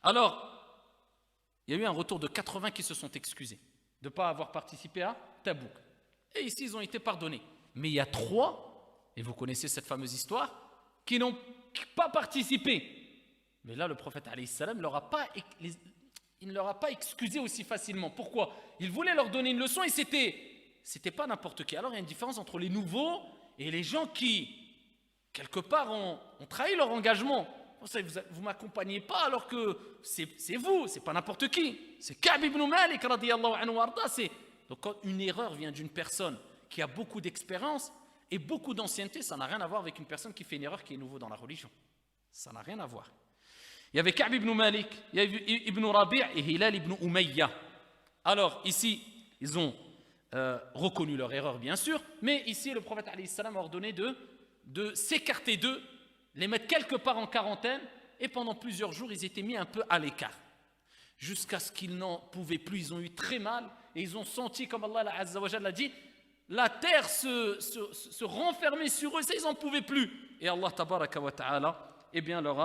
Alors, il y a eu un retour de 80 qui se sont excusés de ne pas avoir participé à Tabouk. Et ici, ils ont été pardonnés. Mais il y a 3, et vous connaissez cette fameuse histoire, qui n'ont pas participé. Mais là, le prophète alayhi salam il ne leur a pas excusé aussi facilement. Pourquoi? Il voulait leur donner une leçon et c'était pas n'importe qui. Alors, il y a une différence entre les nouveaux et les gens qui, quelque part, ont trahi leur engagement. Vous ne m'accompagnez pas alors que c'est vous, c'est pas n'importe qui. C'est Ka'b ibn Malik radiyallahu anhu warda. Donc quand une erreur vient d'une personne qui a beaucoup d'expérience et beaucoup d'ancienneté, ça n'a rien à voir avec une personne qui fait une erreur qui est nouveau dans la religion. Ça n'a rien à voir. Il y avait Ka'b ibn Malik, il y avait Ibn Rabi' et Hilal ibn Umayya. Alors ici, ils ont reconnu leur erreur bien sûr, mais ici le prophète alayhi salam a ordonné de s'écarter d'eux, les mettre quelque part en quarantaine, et pendant plusieurs jours, ils étaient mis un peu à l'écart. Jusqu'à ce qu'ils n'en pouvaient plus, ils ont eu très mal, et ils ont senti, comme Allah Azza wa Jalla l'a dit, la terre se renfermer sur eux, ça ils n'en pouvaient plus. Et Allah Tabaraka wa Ta'ala, eh bien, leur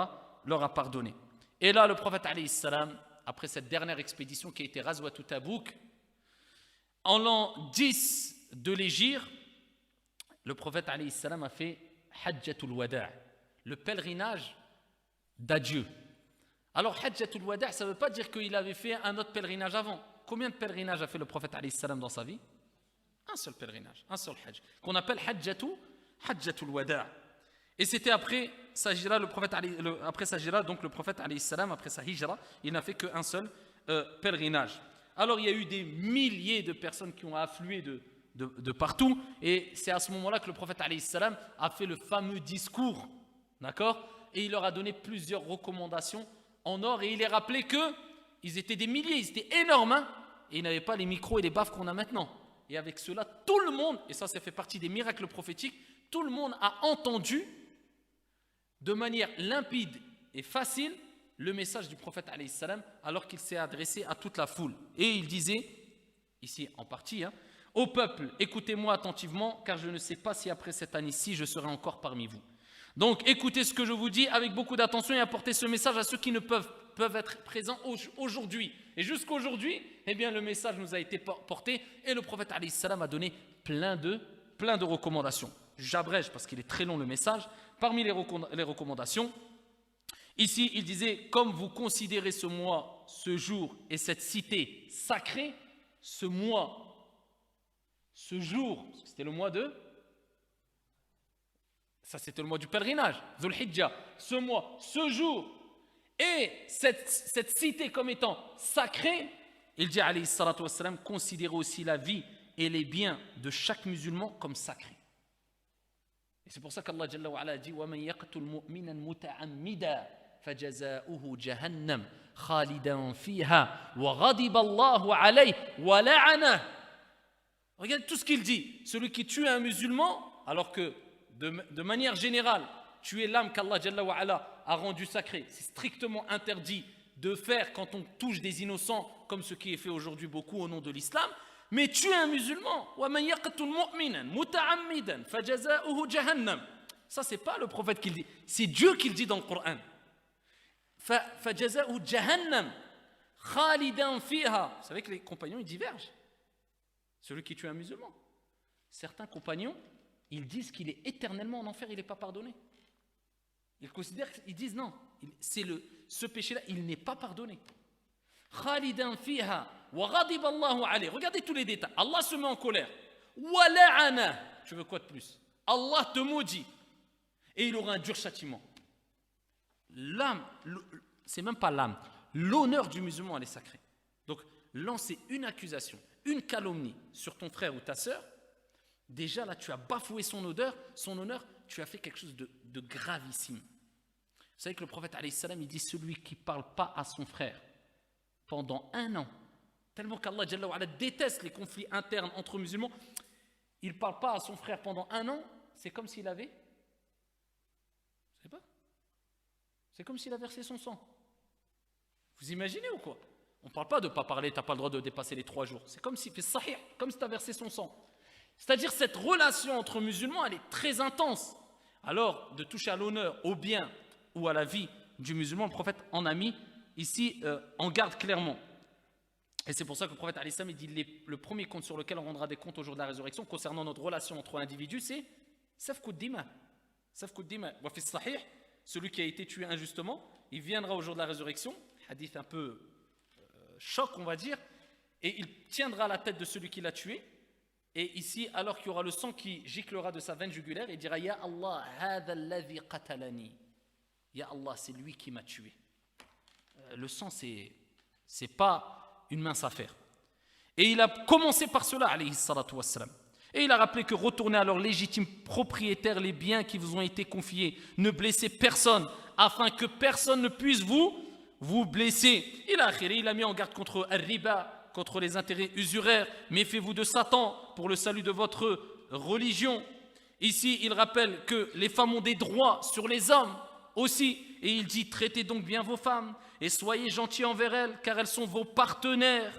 a pardonné. Et là, le prophète alayhi salam, après cette dernière expédition qui a été Ghazwat Tabouk, en l'an 10 de l'Hégire, le prophète alayhi salam a fait Hajjatul Wada', le pèlerinage d'adieu. Alors, Hajjatul Wada', ça ne veut pas dire qu'il avait fait un autre pèlerinage avant. Combien de pèlerinages a fait le prophète alayhi salam dans sa vie? Un seul pèlerinage, un seul hajj, qu'on appelle Hajjatul Wada'. Et c'était après sa hijra, donc le prophète alayhi salam, après sa hijra, il n'a fait qu'un seul pèlerinage. Alors, il y a eu des milliers de personnes qui ont afflué de partout, et c'est à ce moment-là que le prophète alayhi salam a fait le fameux discours, d'accord? Et il leur a donné plusieurs recommandations en or, et il les rappelait qu'ils étaient des milliers, ils étaient énormes, hein, et ils n'avaient pas les micros et les baffes qu'on a maintenant. Et avec cela, tout le monde, et ça fait partie des miracles prophétiques, tout le monde a entendu de manière limpide et facile le message du prophète alayhi salam, alors qu'il s'est adressé à toute la foule. Et il disait, ici en partie, ô peuple, écoutez-moi attentivement, car je ne sais pas si après cette année-ci, je serai encore parmi vous. Donc écoutez ce que je vous dis avec beaucoup d'attention et apportez ce message à ceux qui ne peuvent être présents aujourd'hui. Et jusqu'aujourd'hui, eh bien, le message nous a été porté et le prophète alayhi salam a donné plein de recommandations. J'abrège parce qu'il est très long le message. Parmi les recommandations, ici il disait, comme vous considérez ce mois, ce jour et cette cité sacrée, ce mois, ce jour, c'était le mois c'était le mois du pèlerinage, Dhul Hijjah, ce mois, ce jour, et cette cité comme étant sacrée, il dit alayhi salatu wassalam, considérez aussi la vie et les biens de chaque musulman comme sacrés. Et c'est pour ça qu'Allah Jalla wa Ala dit وَمَنْ يَقْتُلْ مُؤْمِنًا مُتَعَمِّدًا فَجَزَاؤُهُ جَهَنَّمْ خَالِدًا فِيهَا وَغَضِبَ اللَّهُ عَلَيْهِ وَلَعَنَهُ. Regardez tout ce qu'il dit. Celui qui tue un musulman, alors que de manière générale, tuer l'âme qu'Allah Jalla wa Ala a rendue sacrée, c'est strictement interdit de faire quand on touche des innocents, comme ce qui est fait aujourd'hui beaucoup au nom de l'islam. Mais tuer un musulman, ça c'est pas le prophète qui le dit, c'est Dieu qui le dit dans le Coran. Vous savez que les compagnons ils divergent. Celui qui tue un musulman, certains compagnons ils disent qu'il est éternellement en enfer, il n'est pas pardonné. Ils disent non, ce péché-là il n'est pas pardonné. Khalidan fiha wa ghadiba Allahu alayhi. Regardez tous les détails. Allah se met en colère. Wa la'ana. Tu veux quoi de plus? Allah te maudit. Et il aura un dur châtiment. L'âme, c'est même pas l'âme. L'honneur du musulman, elle est sacrée. Donc, lancer une accusation, une calomnie sur ton frère ou ta sœur, déjà là, tu as bafoué son honneur, tu as fait quelque chose de gravissime. Vous savez que le prophète alayhi salam, il dit celui qui ne parle pas à son frère pendant 1 an, tellement qu'Allah Jalla wa Ala déteste les conflits internes entre musulmans, il ne parle pas à son frère pendant 1 an, c'est comme s'il avait, vous savez pas, c'est comme s'il a versé son sang. Vous imaginez ou quoi? On ne parle pas de ne pas parler, tu n'as pas le droit de dépasser les 3 jours. C'est comme si tu as versé son sang. C'est-à-dire cette relation entre musulmans, elle est très intense. Alors, de toucher à l'honneur, au bien ou à la vie du musulman, le prophète en a mis ici en garde clairement. Et c'est pour ça que le prophète alayhi salam il dit le premier compte sur lequel on rendra des comptes au jour de la résurrection concernant notre relation entre l'individu, c'est safku dima. Safku dima. Wa fi sahih, celui qui a été tué injustement, il viendra au jour de la résurrection, hadith un peu choc on va dire, et il tiendra la tête de celui qui l'a tué. Et ici, alors qu'il y aura le sang qui giclera de sa veine jugulaire, il dira Ya Allah, hadha alladhi qatalani. Ya Allah, c'est lui qui m'a tué. Le sang, c'est pas une mince affaire. Et il a commencé par cela, alayhi salatu wassalam. Et il a rappelé que retournez à leurs légitimes propriétaires les biens qui vous ont été confiés. Ne blessez personne, afin que personne ne puisse vous blesser. Il a mis en garde contre al-riba, contre les intérêts usuraires. Méfiez-vous de Satan pour le salut de votre religion. Ici, il rappelle que les femmes ont des droits sur les hommes aussi. Et il dit, traitez donc bien vos femmes et soyez gentils envers elles, car elles sont vos partenaires.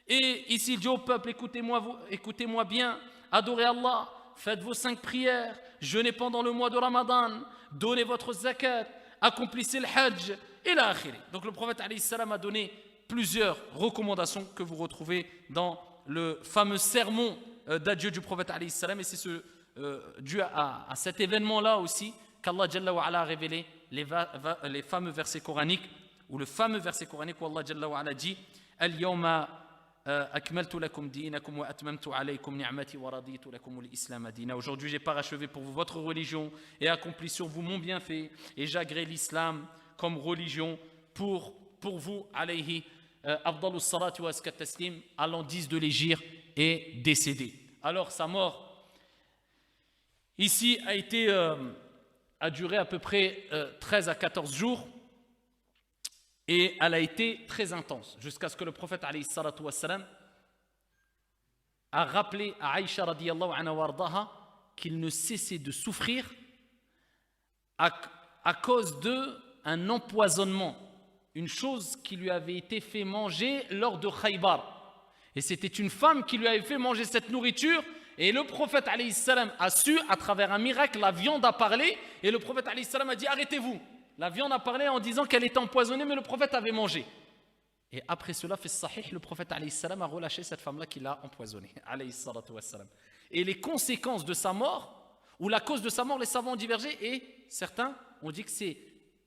Et ici, il dit au peuple, écoutez-moi bien, adorez Allah, faites vos 5 prières, jeûnez pendant le mois de Ramadan, donnez votre zakat, accomplissez le hajj, et la akhiri. Donc le prophète alayhi salam a donné plusieurs recommandations que vous retrouvez dans le fameux sermon d'adieu du prophète alayhi salam, et c'est dû à cet événement-là aussi qu'Allah Jalla wa Ala a révélé les fameux versets coraniques, ou le fameux verset coranique où Allah Jalla wa Ala dit Al-yawma akmaltu lakum dinakum wa atmamtu alaykum ni'mati wa raditu lakum al-islam dina. Aujourd'hui, j'ai parachevé pour vous votre religion et accompli sur vous mon bienfait, et j'agrée l'islam comme religion pour vous, alayhi afdalus salati wa askat taslim, allant 10 de l'hégire et décédé. Alors sa mort ici a duré à peu près 13 à 14 jours, et elle a été très intense, jusqu'à ce que le prophète alayhi salatu wassalam a rappelé à Aïcha radiyallahu anha wardaha qu'il ne cessait de souffrir à cause d'un empoisonnement, une chose qui lui avait été fait manger lors de Khaybar. Et c'était une femme qui lui avait fait manger cette nourriture, et le prophète alayhi salam a su, à travers un miracle, la viande a parlé, et le prophète alayhi salam a dit arrêtez-vous. La viande a parlé en disant qu'elle était empoisonnée, mais le prophète avait mangé. Et après cela, fait sahih, le prophète alayhi salam a relâché cette femme-là qui l'a empoisonnée, alayhi salatu wassalam. Et les conséquences de sa mort, ou la cause de sa mort, les savants ont divergé, et certains ont dit que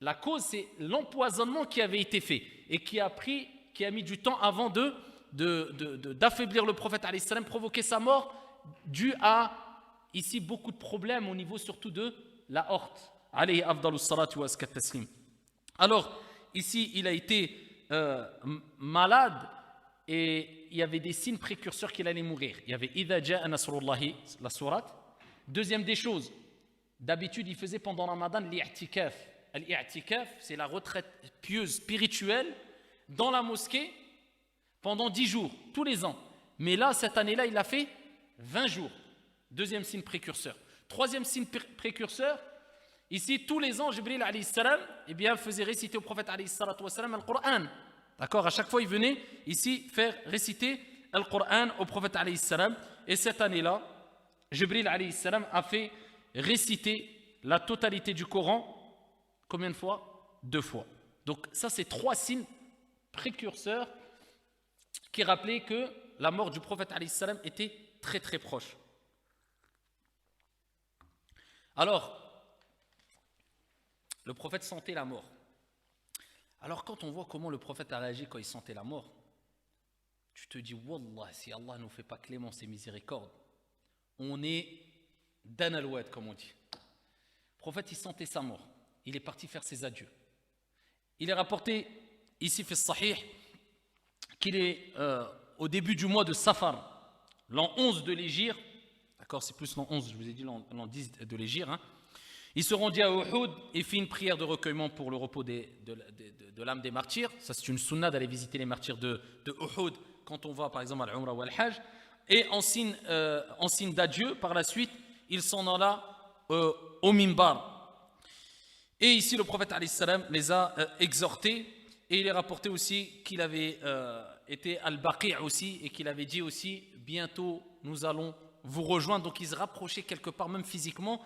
la cause, c'est l'empoisonnement qui avait été fait, et qui a mis du temps avant d'affaiblir le prophète alayhi salam, provoquer sa mort, dû à, ici, beaucoup de problèmes au niveau surtout de la horte. Alayhi afdalus salatu wa askat taslim. Alors, ici, il a été malade, et il y avait des signes précurseurs qu'il allait mourir. Il y avait Idha ja'a nasrullahi, la sourate. Deuxième des choses, d'habitude, il faisait pendant Ramadan l'i'tikaf. L'i'tikaf, c'est la retraite pieuse spirituelle dans la mosquée pendant 10 jours, tous les ans. Mais là, cette année-là, il a fait 20 jours. Deuxième signe précurseur. Troisième signe précurseur, ici, tous les ans, Jibril alayhi salam, faisait réciter au prophète alayhi salatu wa salam al-Qur'an. D'accord, à chaque fois, il venait ici faire réciter al-Qur'an au prophète alayhi salam. Et cette année-là, Jibril alayhi salam a fait réciter la totalité du Coran. Combien de fois? 2 fois. Donc ça, c'est 3 signes précurseurs qui rappelaient que la mort du prophète alayhi salam était très très proche. Alors, le prophète sentait la mort. Alors quand on voit comment le prophète a réagi quand il sentait la mort, tu te dis, Wallah, si Allah ne nous fait pas clémence et miséricorde, on est dan al-wad, comme on dit. Le prophète, il sentait sa mort. Il est parti faire ses adieux. Il est rapporté, ici, fait sahih, qu'il est au début du mois de Safar, l'an 11 de l'hégire, d'accord, c'est plus l'an 11, je vous ai dit l'an 10 de l'hégire, hein. Il se rendit à Uhud et fit une prière de recueillement pour le repos de l'âme des martyrs. Ça, c'est une sunna d'aller visiter les martyrs de Uhud quand on va, par exemple, à l'Umrah ou à l'Hajj. Et en signe d'adieu, par la suite, il s'en alla au Mimbar. Et ici, le prophète alayhi salam les a exhortés. Et il est rapporté aussi qu'il avait été al-Baqi' aussi, et qu'il avait dit aussi, bientôt nous allons vous rejoindre. Donc il se rapprochait quelque part, même physiquement,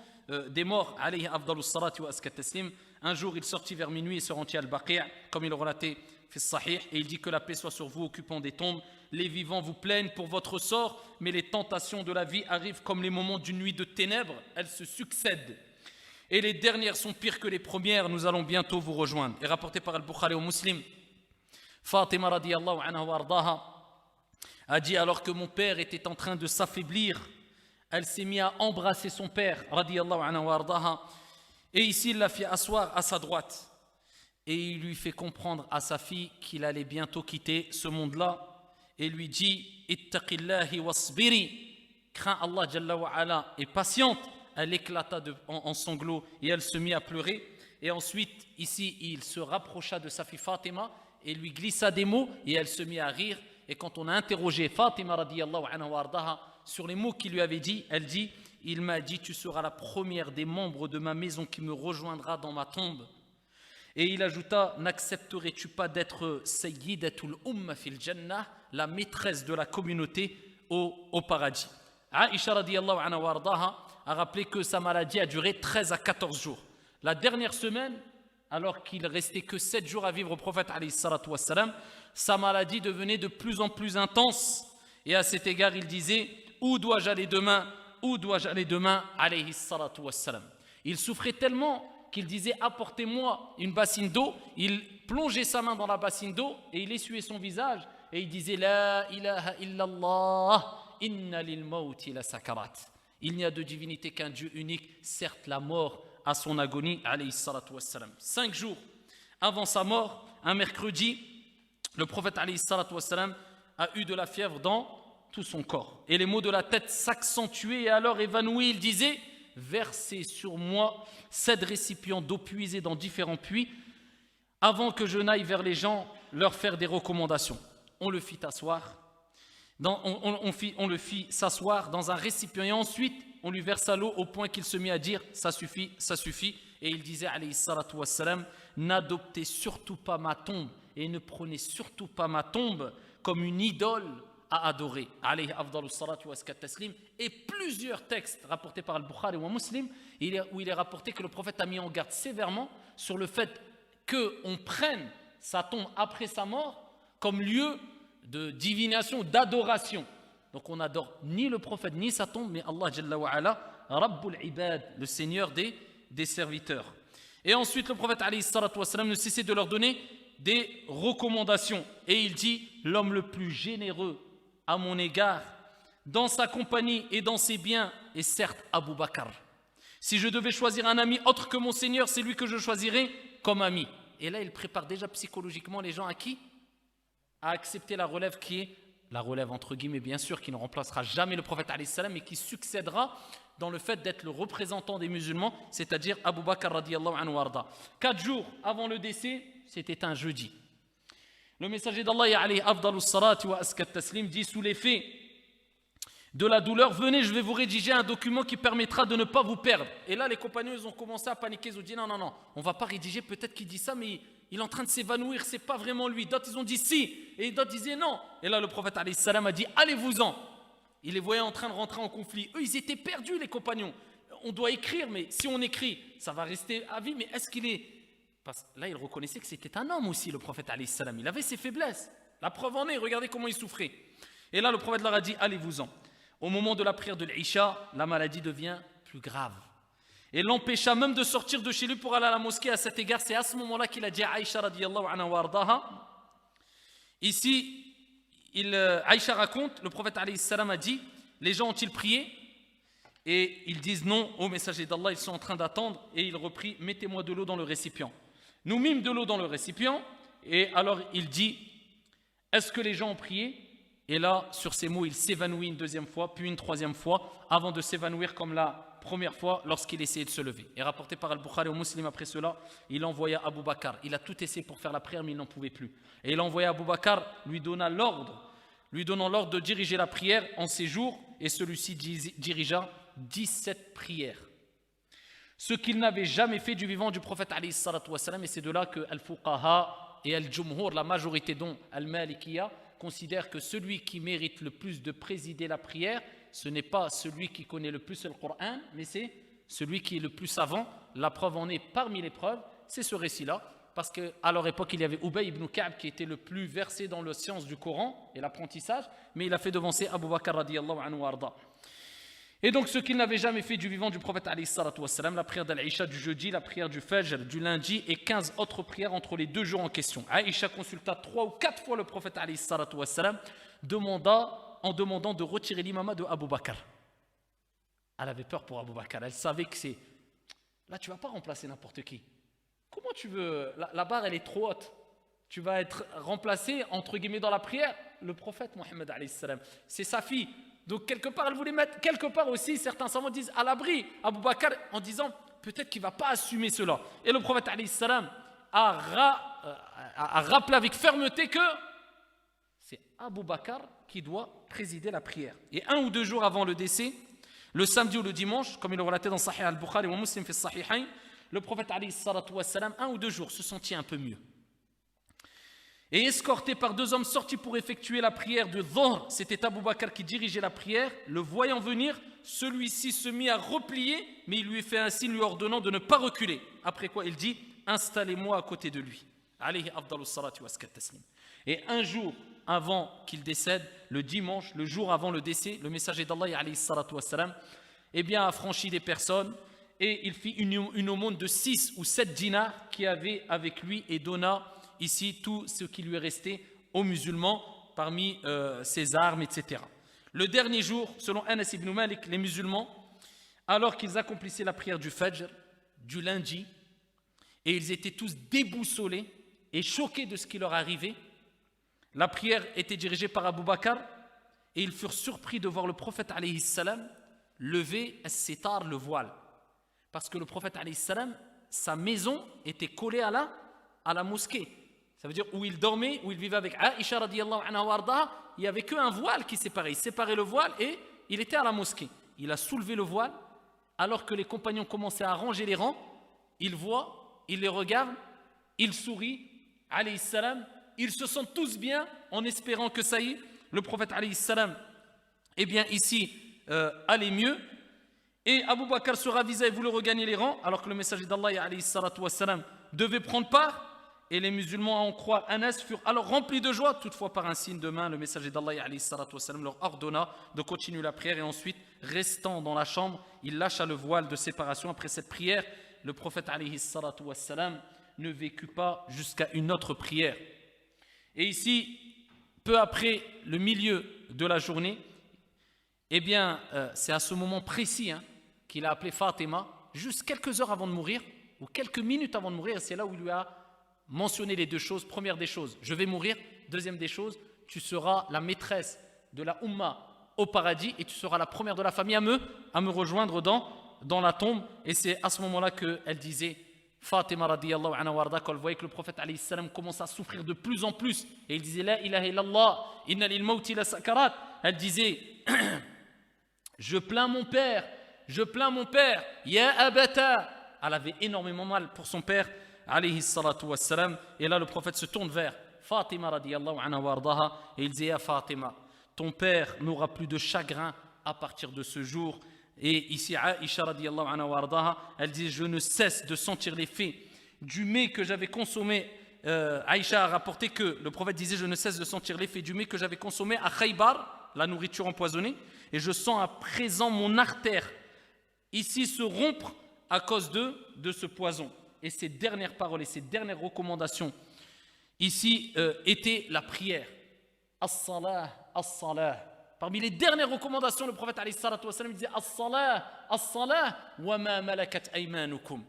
des morts. Alayhi afdalus salati wa askat taslim. Un jour, il sortit vers minuit et se rendit à al-Baqi', comme il le relatait fi sahih, et il dit que la paix soit sur vous, occupant des tombes. Les vivants vous plaignent pour votre sort, mais les tentations de la vie arrivent comme les moments d'une nuit de ténèbres, elles se succèdent. Et les dernières sont pires que les premières, nous allons bientôt vous rejoindre. Et rapporté par Al-Bukhari au Muslim, Fatima radiyallahu anha wa ardaha a dit, alors que mon père était en train de s'affaiblir, elle s'est mise à embrasser son père, radiyallahu anha wa ardaha, et ici il l'a fait asseoir à sa droite. Et il lui fait comprendre à sa fille qu'il allait bientôt quitter ce monde-là, et lui dit, ittaqillahi wasbiri, crains Allah jalla wa ala, et patiente. Elle éclata en sanglots et elle se mit à pleurer. Et ensuite, ici, il se rapprocha de sa fille Fatima et lui glissa des mots et elle se mit à rire. Et quand on a interrogé Fatima radiyallahu anha wa ardaha sur les mots qu'il lui avait dit, elle dit, il m'a dit, tu seras la première des membres de ma maison qui me rejoindra dans ma tombe. Et il ajouta, n'accepterais-tu pas d'être sayyidatul umma fil jannah, la maîtresse de la communauté au paradis. Aïcha radiyallahu anha wa ardaha a rappelé que sa maladie a duré 13 à 14 jours. La dernière semaine, alors qu'il restait que 7 jours à vivre au prophète alayhi salatu wassalam, sa maladie devenait de plus en plus intense. Et à cet égard, il disait, où dois-je aller demain? Où dois-je aller demain? Alayhi salatu wassalam. Il souffrait tellement qu'il disait, apportez-moi une bassine d'eau. Il plongeait sa main dans la bassine d'eau et il essuyait son visage et il disait, la ilaha illallah, inna lil mawti la sakarat. Il n'y a de divinité qu'un Dieu unique, certes la mort à son agonie, alayhi salatu wassalam. 5 jours avant sa mort, un mercredi, le prophète alayhi salatu wassalam a eu de la fièvre dans tout son corps. Et les maux de la tête s'accentuaient et alors évanoui, il disait, versez sur moi 7 récipients d'eau puisés dans différents puits avant que je n'aille vers les gens leur faire des recommandations. On le fit asseoir. On le fit s'asseoir dans un récipient et ensuite on lui versa l'eau au point qu'il se mit à dire ça suffit, et il disait alayhi salatu wassalam, n'adoptez surtout pas ma tombe et ne prenez surtout pas ma tombe comme une idole à adorer, alayhi afdalus salatu waskat taslim. Et plusieurs textes rapportés par Al-Bukhari ou Muslim où il est rapporté que le prophète a mis en garde sévèrement sur le fait qu'on prenne sa tombe après sa mort comme lieu de divination, d'adoration. Donc on n'adore ni le prophète ni sa tombe, mais Allah Jalla wa Ala, Rabbul Ibad, le Seigneur des serviteurs. Et ensuite le prophète alayhi salatu wassalam ne cessait de leur donner des recommandations. Et il dit, l'homme le plus généreux à mon égard, dans sa compagnie et dans ses biens, est certes Abu Bakr. Si je devais choisir un ami autre que mon Seigneur, c'est lui que je choisirais comme ami. Et là il prépare déjà psychologiquement les gens à qui? À accepter la relève qui est, la relève entre guillemets bien sûr, qui ne remplacera jamais le prophète alayhi salam, mais qui succédera dans le fait d'être le représentant des musulmans, c'est-à-dire Abu Bakr radiyallahu anhu warda. 4 jours avant le décès, c'était un jeudi. Le messager d'Allah alayhi afdalus salati wa askat taslim dit, sous l'effet de la douleur, venez, je vais vous rédiger un document qui permettra de ne pas vous perdre. Et là les compagnons ils ont commencé à paniquer, ils ont dit non, on va pas rédiger, peut-être qu'il dit ça, mais il est en train de s'évanouir, c'est pas vraiment lui. D'autres ils ont dit si, et d'autres disaient non. Et là le prophète alayhi salam a dit, allez-vous-en. Il les voyait en train de rentrer en conflit. Eux ils étaient perdus les compagnons. On doit écrire, mais si on écrit, ça va rester à vie, mais est-ce qu'il est... Parce que là il reconnaissait que c'était un homme aussi, le prophète alayhi salam. Il avait ses faiblesses. La preuve en est, regardez comment il souffrait. Et là le prophète leur a dit, allez-vous-en. Au moment de la prière de l'Isha, la maladie devient plus grave. Et l'empêcha même de sortir de chez lui pour aller à la mosquée. À cet égard, c'est à ce moment-là qu'il a dit à Aïcha radiyallahu anha wa ardaha. Ici, Aïcha raconte, le prophète alayhi salam a dit, les gens ont-ils prié? Et ils disent non, ô messager d'Allah, ils sont en train d'attendre. Et il reprit, mettez-moi de l'eau dans le récipient. Nous mîmes de l'eau dans le récipient. Et alors il dit, est-ce que les gens ont prié? Et là, sur ces mots, il s'évanouit une deuxième fois, puis une troisième fois, avant de s'évanouir comme la première fois lorsqu'il essayait de se lever. Et rapporté par Al-Bukhari au Muslim après cela, il envoya Abu Bakr. Il a tout essayé pour faire la prière, mais il n'en pouvait plus. Et il envoya Abu Bakr, lui donnant l'ordre de diriger la prière en ces jours, et celui-ci dirigea 17 prières. Ce qu'il n'avait jamais fait du vivant du prophète alayhi salatu wassalam, et c'est de là que Al-Fuqaha et Al-Jumhur, la majorité dont Al-Malikiya, considère que celui qui mérite le plus de présider la prière, ce n'est pas celui qui connaît le plus le Coran, mais c'est celui qui est le plus savant. La preuve en est, parmi les preuves, c'est ce récit-là, parce qu'à leur époque, il y avait Ubay ibn Ka'b qui était le plus versé dans la science du Coran et l'apprentissage, mais il a fait devancer Abu Bakr radiyallahu anhu warda. Et donc, ce qu'il n'avait jamais fait du vivant du prophète alayhi salatu wassalam, la prière d'Al-Isha du jeudi, la prière du Fajr du lundi et 15 autres prières entre les 2 jours en question. Aïcha consulta 3 ou 4 fois le prophète alayhi salatu wassalam, en demandant de retirer l'imama de Abu Bakr. Elle avait peur pour Abu Bakr, elle savait que c'est... Là, tu ne vas pas remplacer n'importe qui. Comment tu veux... La barre, elle est trop haute. Tu vas être remplacé, entre guillemets, dans la prière. Le prophète Mohammed alayhi salam, c'est sa fille. Donc, quelque part, elle voulait mettre... Quelque part aussi, certains savants disent à l'abri Abu Bakr en disant peut-être qu'il ne va pas assumer cela. Et le prophète alayhi salam a rappelé avec fermeté que c'est Abu Bakr qui doit présider la prière. Et 1 ou 2 jours avant le décès, le samedi ou le dimanche, comme il est relaté dans Sahih al-Bukhari ou Muslim fi Sahihayn, le prophète alayhi salatu wassalam, 1 ou 2 jours, se sentit un peu mieux. Et escorté par 2 hommes sortis pour effectuer la prière de Dhuhr, c'était Abu Bakr qui dirigeait la prière. Le voyant venir, celui-ci se mit à replier, mais il lui fait un signe lui ordonnant de ne pas reculer. Après quoi il dit « Installez-moi à côté de lui ». Alayhi afdalu salati wa askat taslim. Et 1 jour avant qu'il décède, le dimanche, le jour avant le décès, le messager d'Allah alayhi salatu wassalam, eh bien, a franchi des personnes et il fit une aumône de 6 ou 7 dinars qu'il avait avec lui et donna ici tout ce qui lui est resté aux musulmans parmi ses armes, etc. Le dernier jour, selon Anas ibn Malik, les musulmans, alors qu'ils accomplissaient la prière du Fajr, du lundi, et ils étaient tous déboussolés et choqués de ce qui leur arrivait, la prière était dirigée par Abu Bakr et ils furent surpris de voir le prophète alayhi salam lever as-sitar, le voile. Parce que le prophète alayhi salam, sa maison était collée à la mosquée. Ça veut dire où il dormait, où il vivait avec Aïcha radiyallahu anha warda, il n'y avait qu'un voile qui séparait. Il séparait le voile et il était à la mosquée. Il a soulevé le voile alors que les compagnons commençaient à ranger les rangs. Il voit, il les regarde, il sourit, alayhi salam. Ils se sentent tous bien en espérant que ça y est, le prophète alayhi salam, eh bien ici, allait mieux. Et Abu Bakr se ravisa et voulut regagner les rangs, alors que le messager d'Allah alayhi salatu wassalam devait prendre part. Et les musulmans, à en croire Anas, furent alors remplis de joie. Toutefois, par un signe de main, le messager d'Allah alayhi salatu wassalam leur ordonna de continuer la prière. Et ensuite, restant dans la chambre, il lâcha le voile de séparation. Après cette prière, le prophète alayhi salatu wassalam ne vécut pas jusqu'à une autre prière. Et ici, peu après le milieu de la journée, eh bien, c'est à ce moment précis qu'il a appelé Fatima, juste quelques heures avant de mourir, ou quelques minutes avant de mourir, c'est là où il lui a mentionné les 2 choses. Première des choses, je vais mourir. Deuxième des choses, tu seras la maîtresse de la Ummah au paradis et tu seras la première de la famille à me rejoindre dans la tombe. Et c'est à ce moment-là qu'elle disait, Fatima radiyallahu anha warda, quand elle voyait que le prophète alayhi salam commence à souffrir de plus en plus, et il disait la ilaha illallah, inna lil mawti la sakarat, elle disait je plains mon père, ya abata. Elle avait énormément mal pour son père alayhi salatu wassalam. Et là le prophète se tourne vers Fatima radiyallahu anha wardaha et il disait ya Fatima, ton père n'aura plus de chagrin à partir de ce jour. Et ici, Aïcha radiyallahu anha wardaha, elle dit je ne cesse de sentir l'effet du mets que j'avais consommé. Aïcha a rapporté que le prophète disait je ne cesse de sentir l'effet du mets que j'avais consommé à Khaybar, la nourriture empoisonnée, et je sens à présent mon artère ici se rompre à cause de ce poison. Et ces dernières paroles et ces dernières recommandations ici étaient la prière. As-salah, as-salah. Parmi les dernières recommandations, le prophète alayhi salatu wa sallam disait as-salah, as-salah, wa ma malakat aymanukum.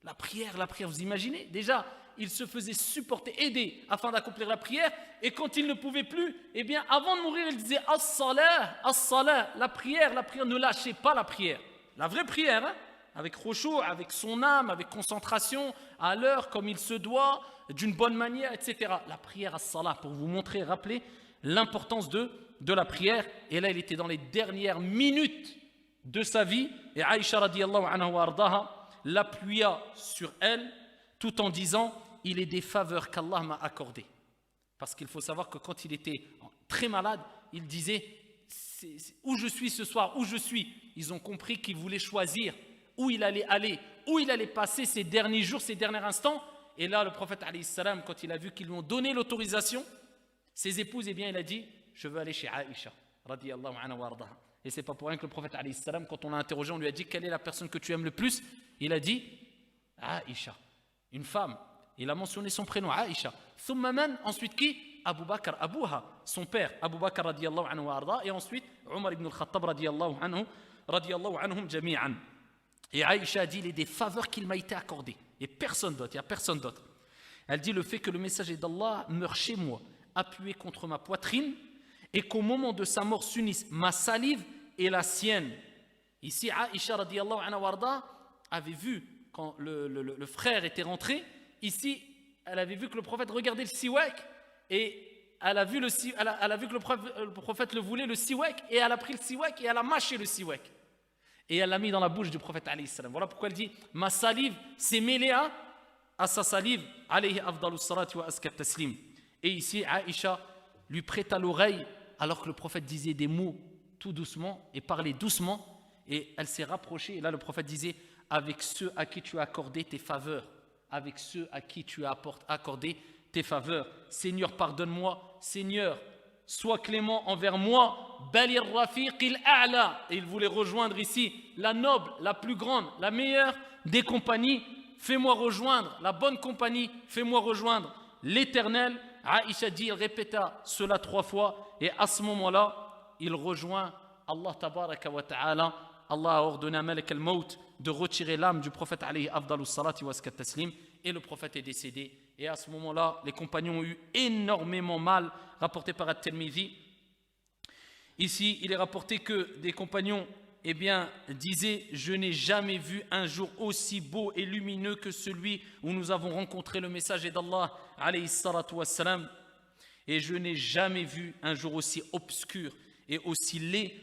La prière, vous imaginez? Déjà, il se faisait supporter, aider afin d'accomplir la prière. Et quand il ne pouvait plus, eh bien, avant de mourir, il disait as-salah, as-salah. La prière, ne lâchez pas la prière. La vraie prière, avec khushu', avec son âme, avec concentration, à l'heure, comme il se doit, d'une bonne manière, etc. La prière as-salah, pour vous montrer, rappeler l'importance de la prière. Et là, il était dans les dernières minutes de sa vie. Et Aïcha radiyallahu anha wa ardaha l'appuya sur elle, tout en disant il est des faveurs qu'Allah m'a accordées. Parce qu'il faut savoir que quand il était très malade, il disait où je suis ce soir, où je suis. Ils ont compris qu'il voulait choisir où il allait aller, où il allait passer ses derniers jours, ses derniers instants. Et là, le prophète, alayhi salam, quand il a vu qu'ils lui ont donné l'autorisation, ses épouses, eh bien, il a dit, je veux aller chez Aïcha, radiyallahu anha wa ardaha. Et c'est pas pour rien que le prophète, alayhi salam, quand on l'a interrogé, on lui a dit, quelle est la personne que tu aimes le plus? Il a dit, Aïcha, une femme. Il a mentionné son prénom, Aïcha. Thumma man, ensuite qui? Abu Bakr, Abouha, son père, Abu Bakr, radiyallahu anhu wa arda. Et ensuite, Omar ibn al-Khattab, radiyallahu anhum jami'an. Et Aïcha a dit, il est des faveurs qu'il m'a été accordé. Et personne d'autre, il n'y a personne d'autre. Elle dit, le fait que le messager d'Allah meure chez moi, appuyé contre ma poitrine, et qu'au moment de sa mort s'unissent ma salive et la sienne. Ici, Aïcha, radiyallahu anha wa arda, avait vu, quand le frère était rentré, ici, elle avait vu que le prophète regardait le siwak, et elle a vu, elle a vu que le prophète le voulait, le siwak, et elle a pris le siwak, et elle a mâché le siwak. Et elle l'a mis dans la bouche du prophète, alayhi salam. Voilà pourquoi elle dit, ma salive s'est mêlée à sa salive, alayhi afdalus salati wa askat taslim. Et ici, Aïcha lui prêta l'oreille, alors que le prophète disait des mots tout doucement, et parlait doucement, et elle s'est rapprochée, et là le prophète disait, avec ceux à qui tu as accordé tes faveurs, avec ceux à qui tu as accordé tes faveurs. Seigneur, pardonne-moi. Seigneur, sois clément envers moi. Balir rafiqil a'la. Et il voulait rejoindre ici la noble, la plus grande, la meilleure des compagnies. Fais-moi rejoindre la bonne compagnie. Fais-moi rejoindre l'Éternel. Aïcha dit, il répéta cela 3 fois. Et à ce moment-là, il rejoint Allah tabaraka wa ta'ala. Allah a ordonné à Malak al-Maut de retirer l'âme du prophète alayhi afdalus salati wa askat taslim, et le prophète est décédé. Et à ce moment-là, les compagnons ont eu énormément mal, rapporté par At-Tirmidhi. Ici, il est rapporté que des compagnons, eh bien, disaient, je n'ai jamais vu un jour aussi beau et lumineux que celui où nous avons rencontré le messager d'Allah alayhi salatu wassalam, et je n'ai jamais vu un jour aussi obscur et aussi laid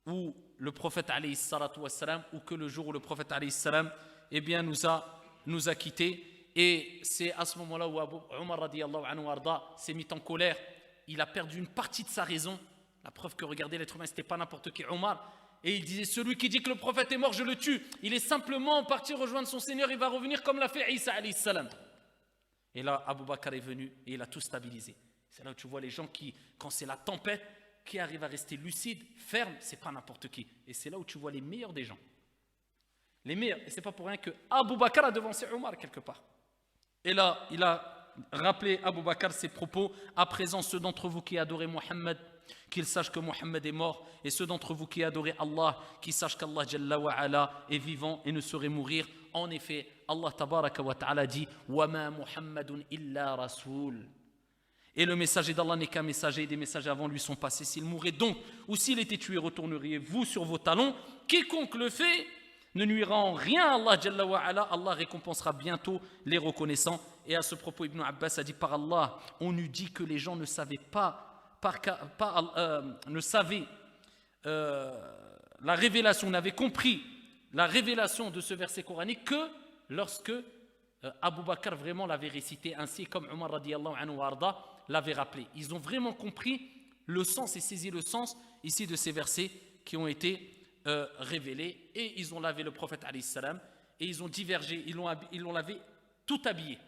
où le prophète alayhi salatu wassalam, ou que le jour où le prophète alayhi salam, eh bien, nous a quittés. Et c'est à ce moment-là où Omar radiyallahu anhu arda s'est mis en colère. Il a perdu une partie de sa raison. La preuve que, regardez, l'être humain, c'était pas n'importe qui, Omar. Et il disait, celui qui dit que le prophète est mort, je le tue. Il est simplement parti rejoindre son Seigneur, il va revenir comme l'a fait Isa alayhi salam. Et là, Abu Bakr est venu et il a tout stabilisé. C'est là où tu vois les gens qui, quand c'est la tempête, qui arrive à rester lucide, ferme, c'est pas n'importe qui. Et c'est là où tu vois les meilleurs des gens. Les meilleurs. Et c'est pas pour rien que Abu Bakr a devancé Omar quelque part. Et là, il a rappelé Abu Bakr ses propos. À présent, ceux d'entre vous qui adorez Mohammed, qu'ils sachent que Mohammed est mort. Et ceux d'entre vous qui adorez Allah, qui sachent qu'Allah Jalla wa Ala est vivant et ne saurait mourir. En effet, Allah Tabaraka wa Ta'ala dit wa ma Muhammadun illa rasoul. Et le messager d'Allah n'est qu'un messager, et des messagers avant lui sont passés. S'il mourait donc, ou s'il était tué, retourneriez-vous sur vos talons. Quiconque le fait ne nuira en rien à Allah Jalla wa Ala. Allah récompensera bientôt les reconnaissants. Et à ce propos, Ibn Abbas a dit, par Allah, on eût dit que les gens ne savaient ne savaient la révélation, n'avaient compris la révélation de ce verset coranique que lorsque Abu Bakr vraiment l'avait récité, ainsi comme Omar radiyallahu anhu wa arda l'avait rappelé. Ils ont vraiment compris le sens et saisi le sens ici de ces versets qui ont été révélés, et ils ont lavé le prophète alayhi salam, et ils ont divergé, ils l'ont lavé tout habillé.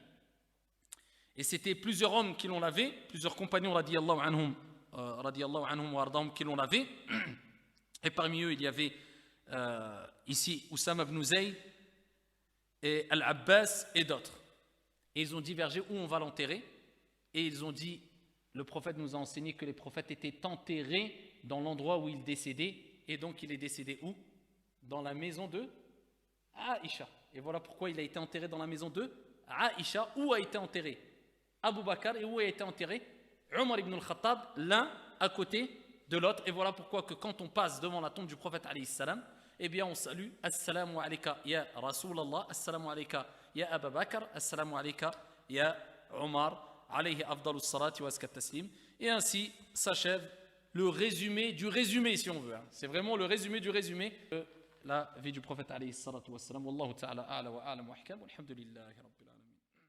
Et c'était plusieurs hommes qui l'ont lavé, plusieurs compagnons radiyallahu anhum wa ardahum qui l'ont lavé. Et parmi eux, il y avait ici Oussama ibn Zayd et Al-Abbas et d'autres. Et ils ont divergé où on va l'enterrer. Et ils ont dit, le prophète nous a enseigné que les prophètes étaient enterrés dans l'endroit où ils décédaient. Et donc il est décédé où? Dans la maison de Aïcha. Et voilà pourquoi il a été enterré dans la maison de Aïcha. Où a été enterré Abu Bakr et où a été enterré Omar ibn al-Khattab, l'un à côté de l'autre. Et voilà pourquoi que quand on passe devant la tombe du prophète alayhi salam, eh bien on salue Assalamu alayka ya Rasulallah, Assalamu alayka ya Abu Bakr, Assalamu alayka ya Omar, alayhi afdalus salati wa askat taslim. Et ainsi s'achève le résumé du résumé, si on veut. C'est vraiment le résumé du résumé de la vie du prophète alayhi salatu wa salam. Wallahu ta'ala a'la wa a'lam wa ahkam. Walhamdulillahi rabbil alamin.